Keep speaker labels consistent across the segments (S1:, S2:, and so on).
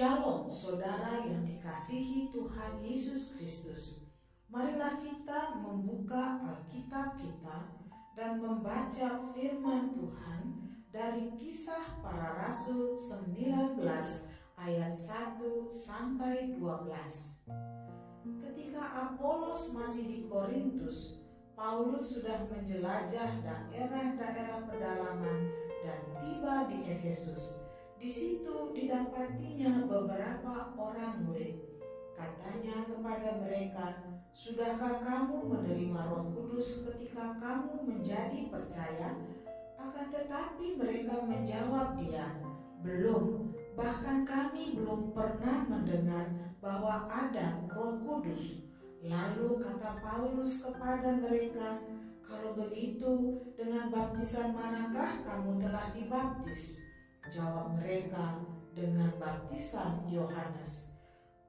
S1: Shalom saudara yang dikasihi Tuhan Yesus Kristus. Marilah kita membuka Alkitab kita dan membaca firman Tuhan dari Kisah Para Rasul 19 ayat 1 sampai 12. Ketika Apolos masih di Korintus, Paulus sudah menjelajah daerah-daerah pedalaman dan tiba di Efesus. Di situ didapatinya beberapa orang murid. Katanya kepada mereka, "Sudahkah kamu menerima Roh Kudus ketika kamu menjadi percaya?" Akan tetapi mereka menjawab dia, "Belum, bahkan kami belum pernah mendengar bahwa ada Roh Kudus." Lalu kata Paulus kepada mereka, "Kalau begitu, dengan baptisan manakah kamu telah dibaptis?" Jawab mereka, "Dengan baptisan Yohanes."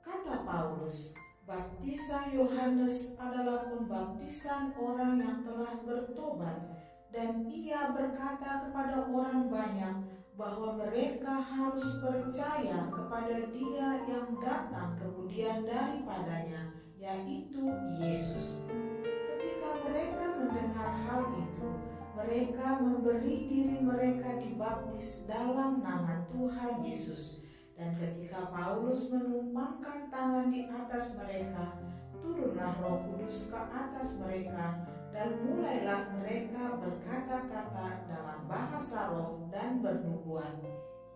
S1: Kata Paulus, "Baptisan Yohanes adalah pembaptisan orang yang telah bertobat, dan ia berkata kepada orang banyak bahwa mereka harus percaya kepada Dia yang datang kemudian daripadanya, yaitu Yesus." Ketika mereka mendengar hal itu, mereka memberi diri mereka dibaptis dalam nama Tuhan Yesus. Dan ketika Paulus menumpangkan tangan di atas mereka, turunlah Roh Kudus ke atas mereka, dan mulailah mereka berkata-kata dalam bahasa roh dan bernubuat.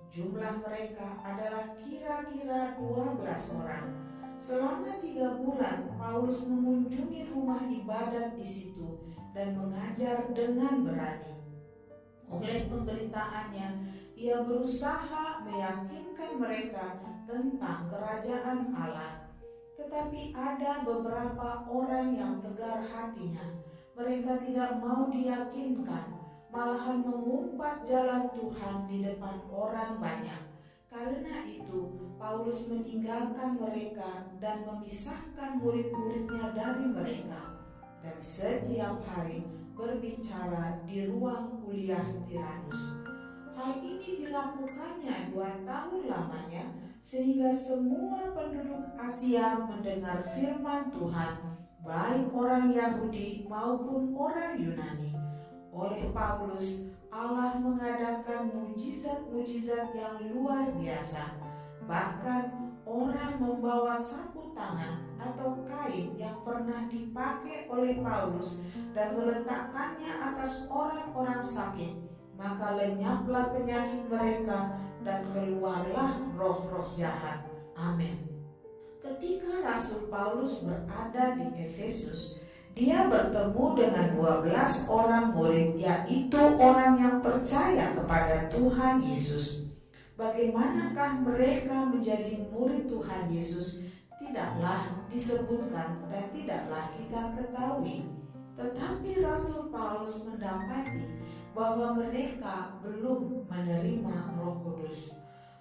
S1: Jumlah mereka adalah kira-kira 12 orang. Selama 3 bulan Paulus mengunjungi rumah ibadat di situ dan mengajar dengan berani. Oleh pemberitaannya, ia berusaha meyakinkan mereka tentang kerajaan Allah. Tetapi ada beberapa orang yang tegar hatinya. Mereka tidak mau diyakinkan, malahan mengumpat jalan Tuhan di depan orang banyak. Karena itu, Paulus meninggalkan mereka dan memisahkan murid-muridnya dari mereka, dan setiap hari berbicara di ruang kuliah Tiranus. Hal ini dilakukannya 2 tahun lamanya, sehingga semua penduduk Asia mendengar firman Tuhan, baik orang Yahudi maupun orang Yunani. Oleh Paulus, Allah mengadakan mujizat-mujizat yang luar biasa. Bahkan orang membawa sapu tangan atau kain yang pernah dipakai oleh Paulus dan meletakkannya atas orang-orang sakit. Maka lenyaplah penyakit mereka dan keluarlah roh-roh jahat. Amin. Ketika Rasul Paulus berada di Efesus, dia bertemu dengan 12 orang murid, yaitu orang yang percaya kepada Tuhan Yesus. Bagaimanakah mereka menjadi murid Tuhan Yesus? Tidaklah disebutkan dan tidaklah kita ketahui. Tetapi Rasul Paulus mendapati bahwa mereka belum menerima Roh Kudus.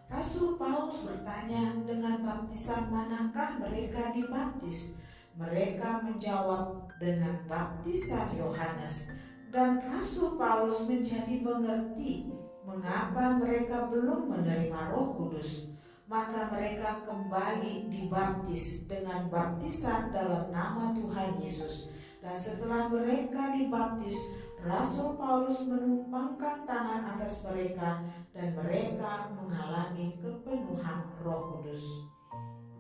S1: Rasul Paulus bertanya, "Dengan baptisan manakah mereka dibaptis?" Mereka menjawab, "Dengan baptisan Yohanes." Dan Rasul Paulus menjadi mengerti mengapa mereka belum menerima Roh Kudus. Maka mereka kembali dibaptis dengan baptisan dalam nama Tuhan Yesus. Dan setelah mereka dibaptis, Rasul Paulus menumpangkan tangan atas mereka dan mereka mengalami kepenuhan Roh Kudus.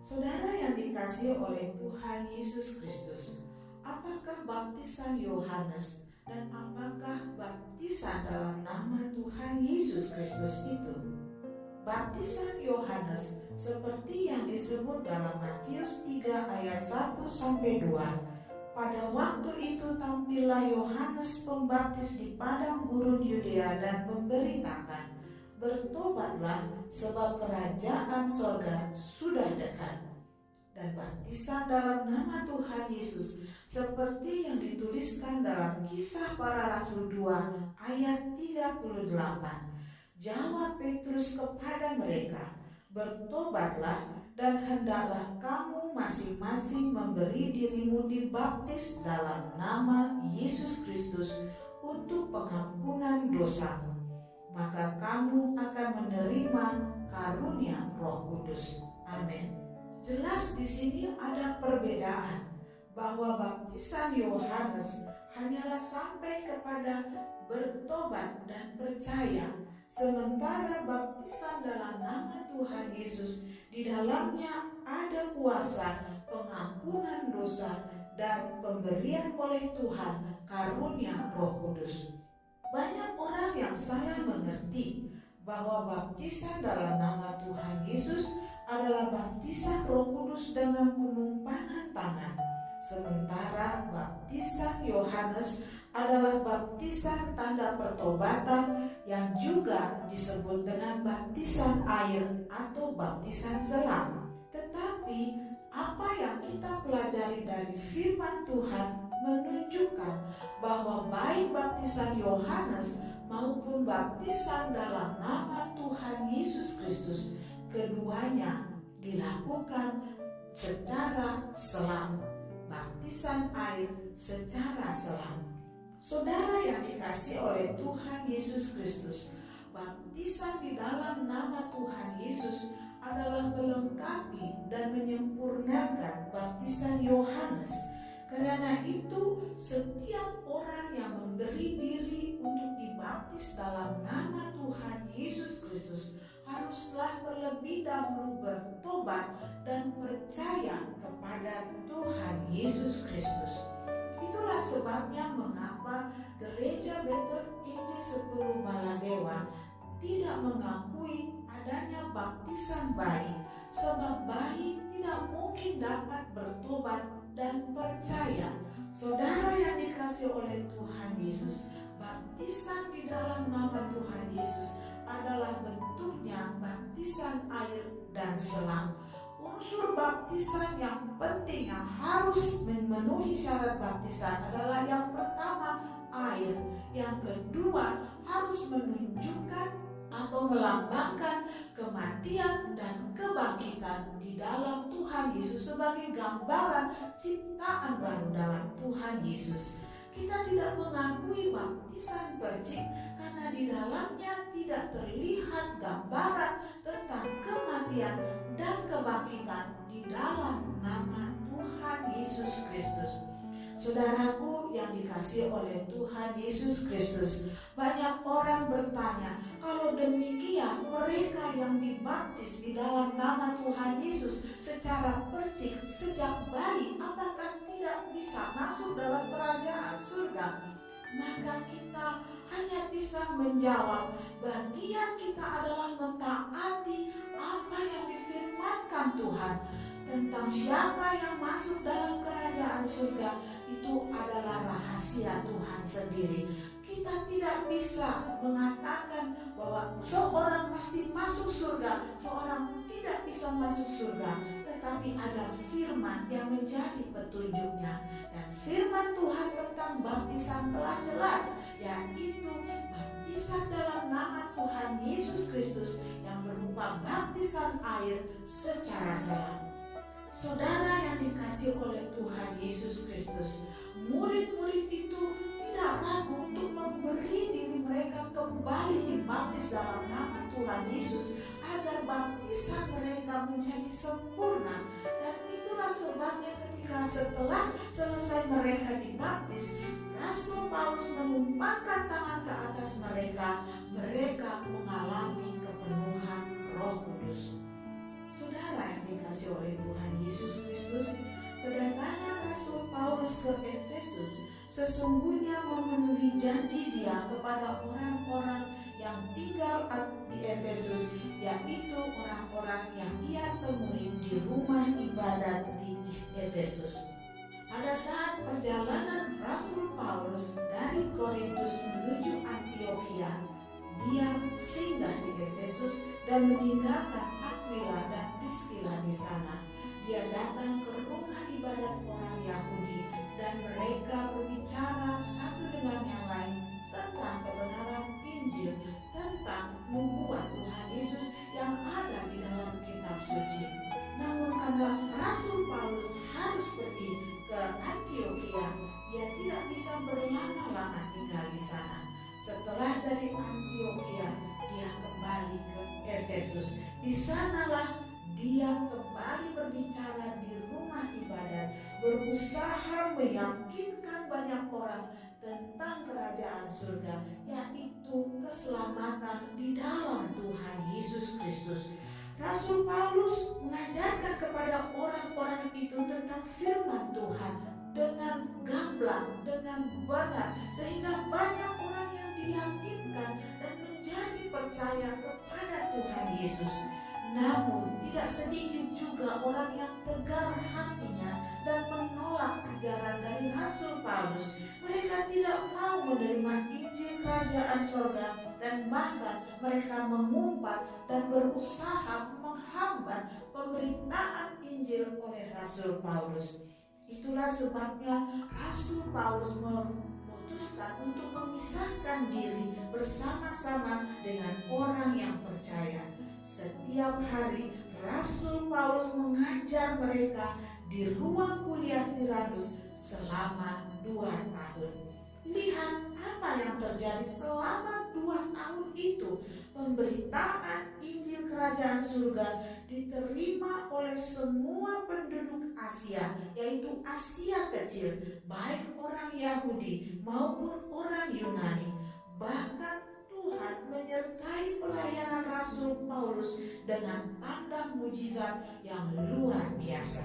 S1: Saudara yang dikasihi oleh Tuhan Yesus Kristus, apakah baptisan Yohanes dan apakah baptisan dalam nama Tuhan Yesus Kristus itu? Baptisan Yohanes seperti yang disebut dalam Matius 3 ayat 1 sampai 2. Pada waktu itu tampillah Yohanes Pembaptis di padang gurun Yudea dan memberitakan, "Bertobatlah, sebab kerajaan sorga sudah dekat." Dan baptisan dalam nama Tuhan Yesus seperti yang dituliskan dalam Kisah Para Rasul 2 ayat 38. Jawab Petrus kepada mereka, "Bertobatlah dan hendaklah kamu masing-masing memberi dirimu dibaptis dalam nama Yesus Kristus untuk pengampunan dosamu. Maka kamu akan menerima karunia Roh Kudus. Amin. Jelas di sini ada perbedaan bahwa baptisan Yohanes hanyalah sampai kepada bertobat dan percaya, sementara baptisan dalam nama Tuhan Yesus di dalamnya ada kuasa pengampunan dosa dan pemberian oleh Tuhan karunia Roh Kudus. Banyak orang yang salah mengerti bahwa baptisan dalam nama Tuhan Yesus adalah baptisan Roh Kudus dengan penumpangan tangan, sementara baptisan Yohanes adalah baptisan tanda pertobatan yang juga disebut dengan baptisan air atau baptisan selam. Tetapi apa yang kita pelajari dari firman Tuhan menunjukkan bahwa baik baptisan Yohanes maupun baptisan dalam nama Tuhan Yesus Kristus, keduanya dilakukan secara selam. Baptisan air secara selam. Saudara yang dikasihi oleh Tuhan Yesus Kristus, baptisan di dalam nama Tuhan Yesus adalah melengkapi dan menyempurnakan baptisan Yohanes. Karena itu, setiap orang yang memberi diri untuk dibaptis dalam nama Tuhan Yesus Kristus haruslah terlebih dahulu bertobat dan percaya kepada Tuhan Yesus Kristus. Itulah sebabnya mengapa Gereja Bethel Injil 10 Maladewa tidak mengakui adanya baptisan bayi, sebab bayi tidak mungkin dapat bertobat dan percaya. Saudara yang dikasihi oleh Tuhan Yesus, baptisan di dalam nama Tuhan Yesus adalah bentuknya baptisan air dan selam. Unsur baptisan yang penting yang harus memenuhi syarat baptisan adalah yang pertama air, yang kedua harus menunjukkan atau melambangkan kematian dan kebangkitan di dalam Tuhan Yesus sebagai gambaran ciptaan baru dalam Tuhan Yesus. Kita tidak mengakui baptisan percik karena di dalamnya tidak terlihat gambaran tentang kematian dan kebangkitan di dalam nama Tuhan Yesus Kristus. Saudaraku yang dikasihi oleh Tuhan Yesus Kristus, banyak orang bertanya, kalau demikian mereka yang dibaptis di dalam nama Tuhan Yesus secara percik sejak bayi, apakah tidak bisa masuk dalam kerajaan surga? Maka kita hanya bisa menjawab, bagian kita adalah mentaati apa yang difirmankan Tuhan tentang siapa yang masuk dalam kerajaan surga. Itu adalah rahasia Tuhan sendiri. Kita tidak bisa mengatakan bahwa seorang pasti masuk surga, seorang tidak bisa masuk surga. Tetapi ada firman yang menjadi petunjuknya. Dan firman Tuhan tentang baptisan telah jelas, yaitu baptisan dalam nama Tuhan Yesus Kristus yang berupa baptisan air secara selam. Saudara yang dikasihi oleh Tuhan Yesus Kristus, murid-murid itu tidak ragu untuk memberi diri mereka kembali dibaptis dalam nama Tuhan Yesus agar baptisan mereka menjadi sempurna. Dan itulah sebabnya ketika setelah selesai mereka dibaptis, Rasul Paulus menumpangkan tangan ke atas mereka, mereka mengalami kepenuhan Roh Kudus. Saudara yang dikasihi oleh Tuhan Yesus Kristus, kedatangan Rasul Paulus ke Efesus sesungguhnya memenuhi janji dia kepada orang-orang yang tinggal di Efesus, yaitu orang-orang yang ia temui di rumah ibadat di Efesus. Pada saat perjalanan Rasul Paulus dari Korintus menuju Antiokhia, dia singgah di Efesus dan meninggalkan Aquila dan Priscilla di sana. Dia datang ke rumah ibadat orang Yahudi dan mereka berbicara satu dengan yang lain tentang kebenaran Injil, tentang nubuat Tuhan Yesus yang ada di dalam kitab suci. Namun karena Rasul Paulus harus pergi ke Antiokhia, dia tidak bisa berlama-lama tinggal di sana. Setelah dari Antiokhia, dia kembali ke Efesus. Di sanalah dia kembali berbicara di rumah ibadat, berusaha meyakinkan banyak orang tentang kerajaan surga, yaitu keselamatan di dalam Tuhan Yesus Kristus. Rasul Paulus mengajarkan kepada orang-orang itu tentang firman Tuhan dengan gamblang, dengan benar, sehingga banyak orang yang diyakinkan dan menjadi percaya kepada Tuhan Yesus. Namun tidak sedikit juga orang yang tegar hatinya dan menolak ajaran dari Rasul Paulus. Mereka tidak mau menerima Injil Kerajaan Surga, dan bahkan mereka mengumpat dan berusaha menghambat pemberitaan Injil oleh Rasul Paulus. Itulah sebabnya Rasul Paulus memutuskan untuk memisahkan diri bersama-sama dengan orang yang percaya. Setiap hari Rasul Paulus mengajar mereka di ruang kuliah Tiranus selama 2 tahun. Lihat apa yang terjadi selama 2 tahun itu. Pemberitaan Injil Kerajaan Surga diterima oleh semua penduduk Asia, yaitu Asia Kecil, baik orang Yahudi maupun orang Yunani. Bahkan Tuhan menyertai pelayanan Rasul Paulus dengan tanda mujizat yang luar biasa.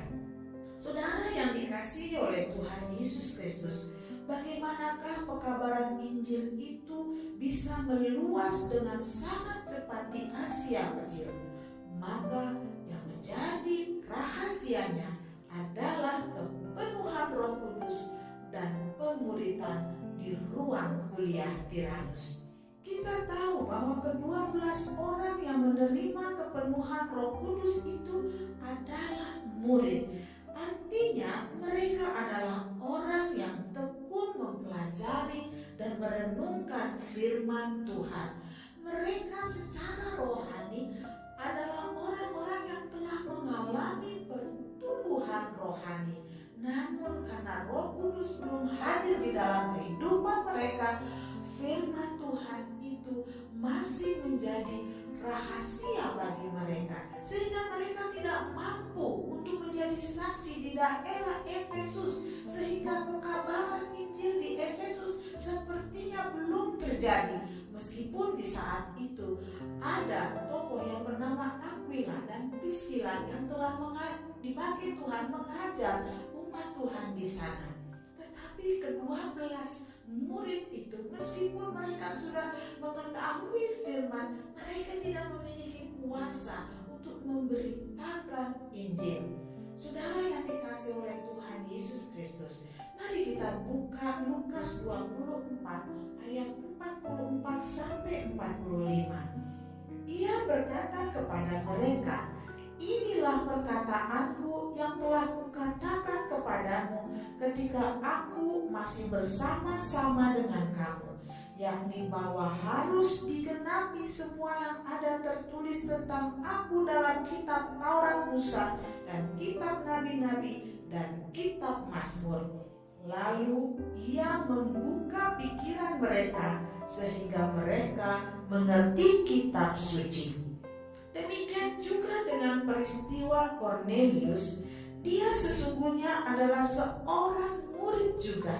S1: Saudara yang dikasihi oleh Tuhan Yesus Kristus, bagaimanakah pekabaran Injil itu bisa meluas dengan sangat cepat di Asia Kecil? Maka yang menjadi rahasianya adalah kepenuhan Roh Kudus dan pemuritan di ruang kuliah Tiranus. Kita tahu bahwa ke-12 orang yang menerima kepenuhan Roh Kudus itu adalah murid. Artinya mereka adalah orang yang tekun mempelajari dan merenungkan firman Tuhan. Mereka secara rohani adalah orang-orang yang telah mengalami pertumbuhan rohani. Namun karena Roh Kudus belum hadir di dalam kehidupan mereka, firman Tuhan itu masih menjadi rahasia bagi mereka, sehingga mereka tidak mampu untuk menjadi saksi di daerah Efesus, sehingga pekabaran Injil di Efesus sepertinya belum terjadi. Meskipun di saat itu ada tokoh yang bernama Aquila dan Priscilla yang telah dipakai Tuhan mengajar umat Tuhan di sana. Tetapi ke-12 murid itu, meskipun mereka sudah mengetahui firman, mereka tidak memiliki kuasa untuk memberitakan Injil. Saudara yang dikasihi oleh Tuhan Yesus Kristus, mari kita buka Lukas 24 ayat 44 sampai 45. Ia berkata kepada mereka, "Inilah perkataanku yang telah kukatakan kepadamu ketika aku masih bersama-sama dengan kamu, yakni bahwa harus digenapi semua yang ada tertulis tentang aku dalam kitab Taurat Musa dan kitab Nabi-Nabi dan kitab Mazmur." Lalu ia membuka pikiran mereka sehingga mereka mengerti kitab suci. Demikian juga dengan peristiwa Cornelius. Dia sesungguhnya adalah seorang murid juga.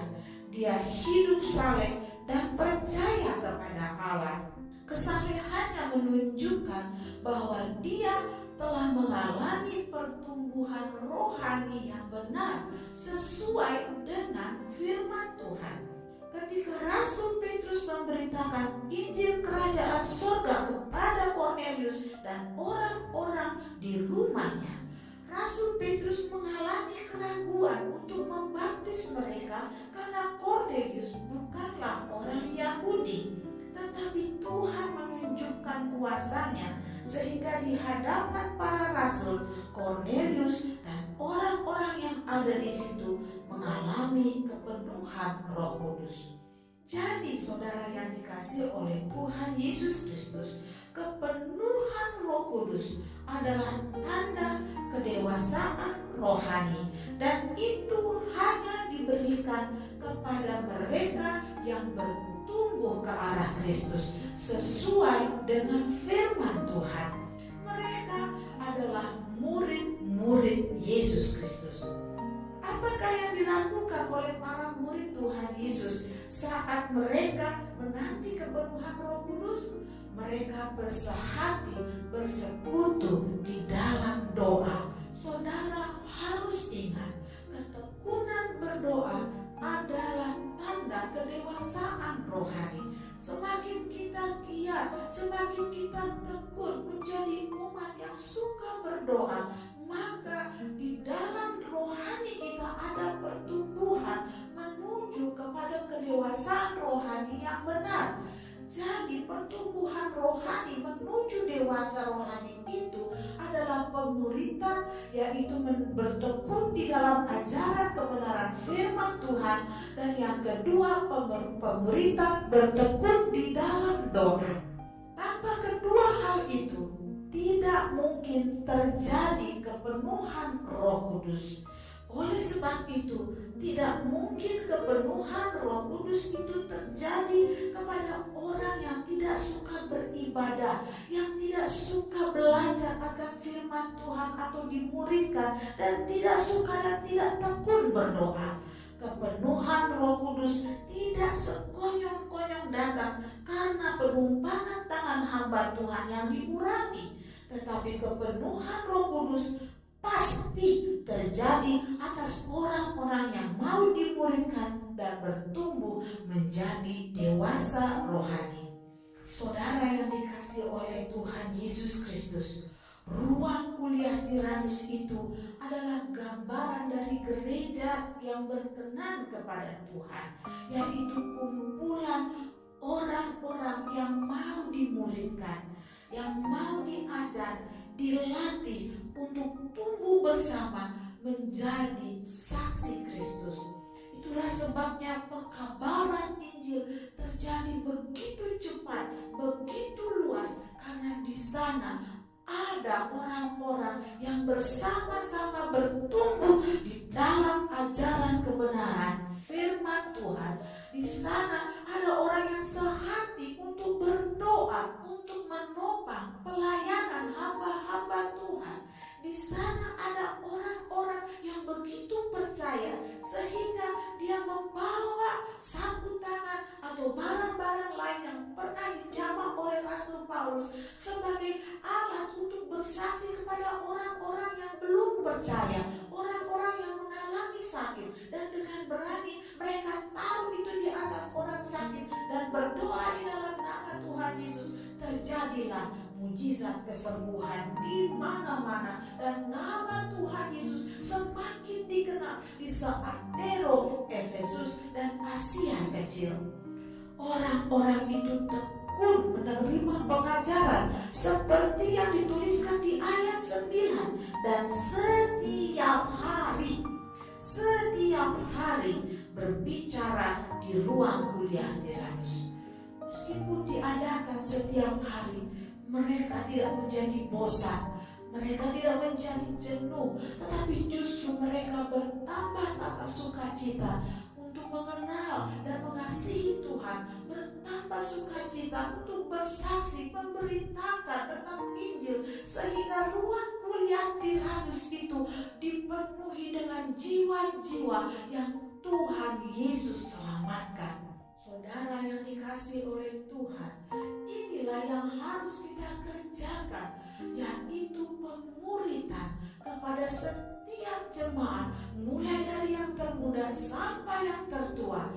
S1: Dia hidup saleh dan percaya kepada Allah. Kesalehannya menunjukkan bahwa dia telah mengalami pertumbuhan rohani yang benar sesuai dengan firman Tuhan. Ketika Rasul Petrus memberitakan Injil Kerajaan Surga kepada Cornelius dan orang-orang di rumahnya, Rasul Petrus mengalami keraguan untuk membaptis mereka karena Cornelius bukanlah orang Yahudi. Tetapi Tuhan menunjukkan kuasa-Nya sehingga di hadapan para rasul, Cornelius dan orang-orang yang ada di situ mengalami kepenuhan Roh Kudus. Jadi saudara yang dikasihi oleh Tuhan Yesus Kristus, kepenuhan Roh Kudus adalah tanda kedewasaan rohani, dan itu hanya diberikan kepada mereka yang bertumbuh bertumbuh ke arah Kristus sesuai dengan firman Tuhan. Mereka adalah murid-murid Yesus Kristus. Apakah yang dilakukan oleh para murid Tuhan Yesus saat mereka menanti kepenuhan Roh Kudus? Mereka bersehati, bersekutu di dalam doa. Saudara harus ingat, ketekunan berdoa adalah tanda kedewasaan rohani. Semakin kita giat, semakin kita tekun menjadi umat yang suka berdoa, maka di dalam rohani kita ada pertumbuhan menuju kepada kedewasaan rohani yang benar. Jadi pertumbuhan rohani menuju dewasa rohani itu adalah pemuritan, yaitu bertekun di dalam ajaran kebenaran firman Tuhan. Dan yang kedua, pemuritan bertekun di dalam doa. Tanpa kedua hal itu tidak mungkin terjadi kepenuhan Roh Kudus. Oleh sebab itu, tidak mungkin kepenuhan Roh Kudus itu terjadi kepada orang yang tidak suka beribadah, yang tidak suka belajar akan firman Tuhan atau dimuridkan, dan tidak suka dan tidak tekun berdoa. Kepenuhan Roh Kudus tidak sekonyong-konyong datang karena penumpangan tangan hamba Tuhan yang dikurangi, tetapi kepenuhan Roh Kudus pasti terjadi atas orang-orang yang mau dimuridkan dan bertumbuh menjadi dewasa rohani. Saudara yang dikasihi oleh Tuhan Yesus Kristus, ruang kuliah Tiranus itu adalah gambaran dari gereja yang berkenan kepada Tuhan, yaitu kumpulan orang-orang yang mau dimuridkan, yang mau diajar, dilatih untuk tumbuh bersama menjadi saksi Kristus. Itulah sebabnya pekabaran Injil terjadi begitu cepat, begitu luas, karena di sana ada orang-orang yang bersama-sama bertumbuh di dalam ajaran kebenaran firman Tuhan. Di sana ada orang yang sehati untuk berdoa, untuk menopang pelayanan hamba-hamba Tuhan. Di sana ada orang-orang yang begitu percaya sehingga dia membawa sapu tangan atau barang-barang lain yang pernah dijamah oleh Rasul Paulus sebagai alat untuk bersaksi kepada orang-orang yang belum percaya, orang-orang yang mengalami sakit, dan dengan berani mereka taruh itu di atas orang sakit dan berdoa di dalam nama Tuhan Yesus. Terjadilah mujizat kesembuhan di mana-mana, dan nama Tuhan Yesus semakin dikenal di seantero Efesus dan Asia Kecil. Orang-orang itu tekun menerima pengajaran seperti yang dituliskan di ayat 9, dan setiap hari berbicara di ruang kuliah Tiranus. Meskipun diadakan setiap hari, mereka tidak menjadi bosan, mereka tidak menjadi jenuh, tetapi justru mereka bertambah-tambah sukacita untuk mengenal dan mengasihi Tuhan, bertambah sukacita untuk bersaksi, memberitakan tentang Injil, sehingga ruang kuliah Tiranus itu dipenuhi dengan jiwa-jiwa yang Tuhan Yesus selamatkan. Saudara yang dikasihi oleh Tuhan, inilah yang harus kita kerjakan, yaitu pemuritan kepada setiap jemaat, mulai dari yang termuda sampai yang tertua.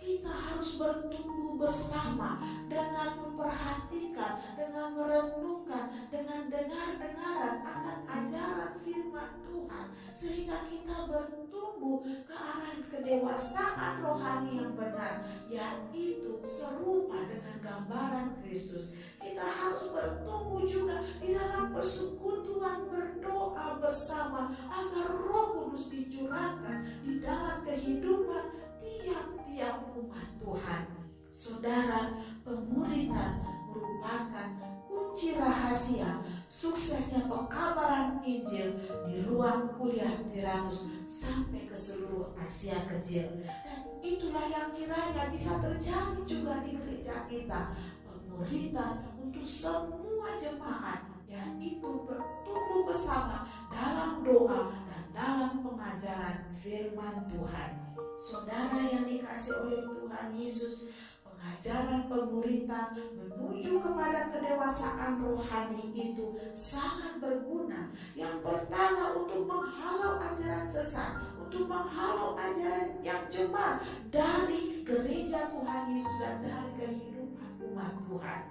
S1: Kita harus bertumbuh bersama dengan memperhatikan, dengan merenungkan, dengan dengar-dengaran akan ajaran firman Tuhan, sehingga kita bertumbuh ke arah kedewasaan rohani yang benar, yaitu serupa dengan gambaran Kristus. Kita harus bertumbuh juga di dalam persekutuan berdoa bersama agar Roh Kudus dicurahkan di dalam kehidupan tiap-tiap umat Tuhan. Saudara, pemuritan merupakan kunci rahasia suksesnya pekabaran Injil di ruang kuliah Tiranus sampai ke seluruh Asia Kecil. Dan itulah yang kiranya bisa terjadi juga di gereja kita, pemuritan untuk semua jemaat yang itu bertumbuh bersama dalam doa dan dalam pengajaran firman Tuhan. Saudara yang dikasihi oleh Tuhan Yesus, pengajaran pemuritan menuju kepada kedewasaan rohani itu sangat berguna. Yang pertama, untuk menghalau ajaran sesat, untuk menghalau ajaran yang cemar dari gereja Tuhan Yesus dan dari kehidupan umat Tuhan.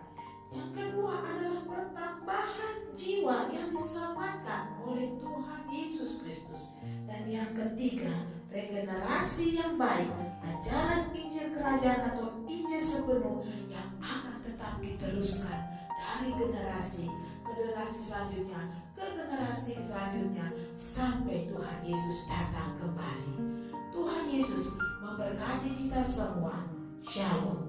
S1: Yang kedua adalah pertambahan jiwa yang diselamatkan oleh Tuhan Yesus Kristus. Dan yang ketiga, regenerasi yang baik, ajaran Injil Kerajaan atau Injil sepenuh yang akan tetap diteruskan dari generasi ke generasi selanjutnya, ke generasi selanjutnya sampai Tuhan Yesus datang kembali. Tuhan Yesus memberkati kita semua. Shalom.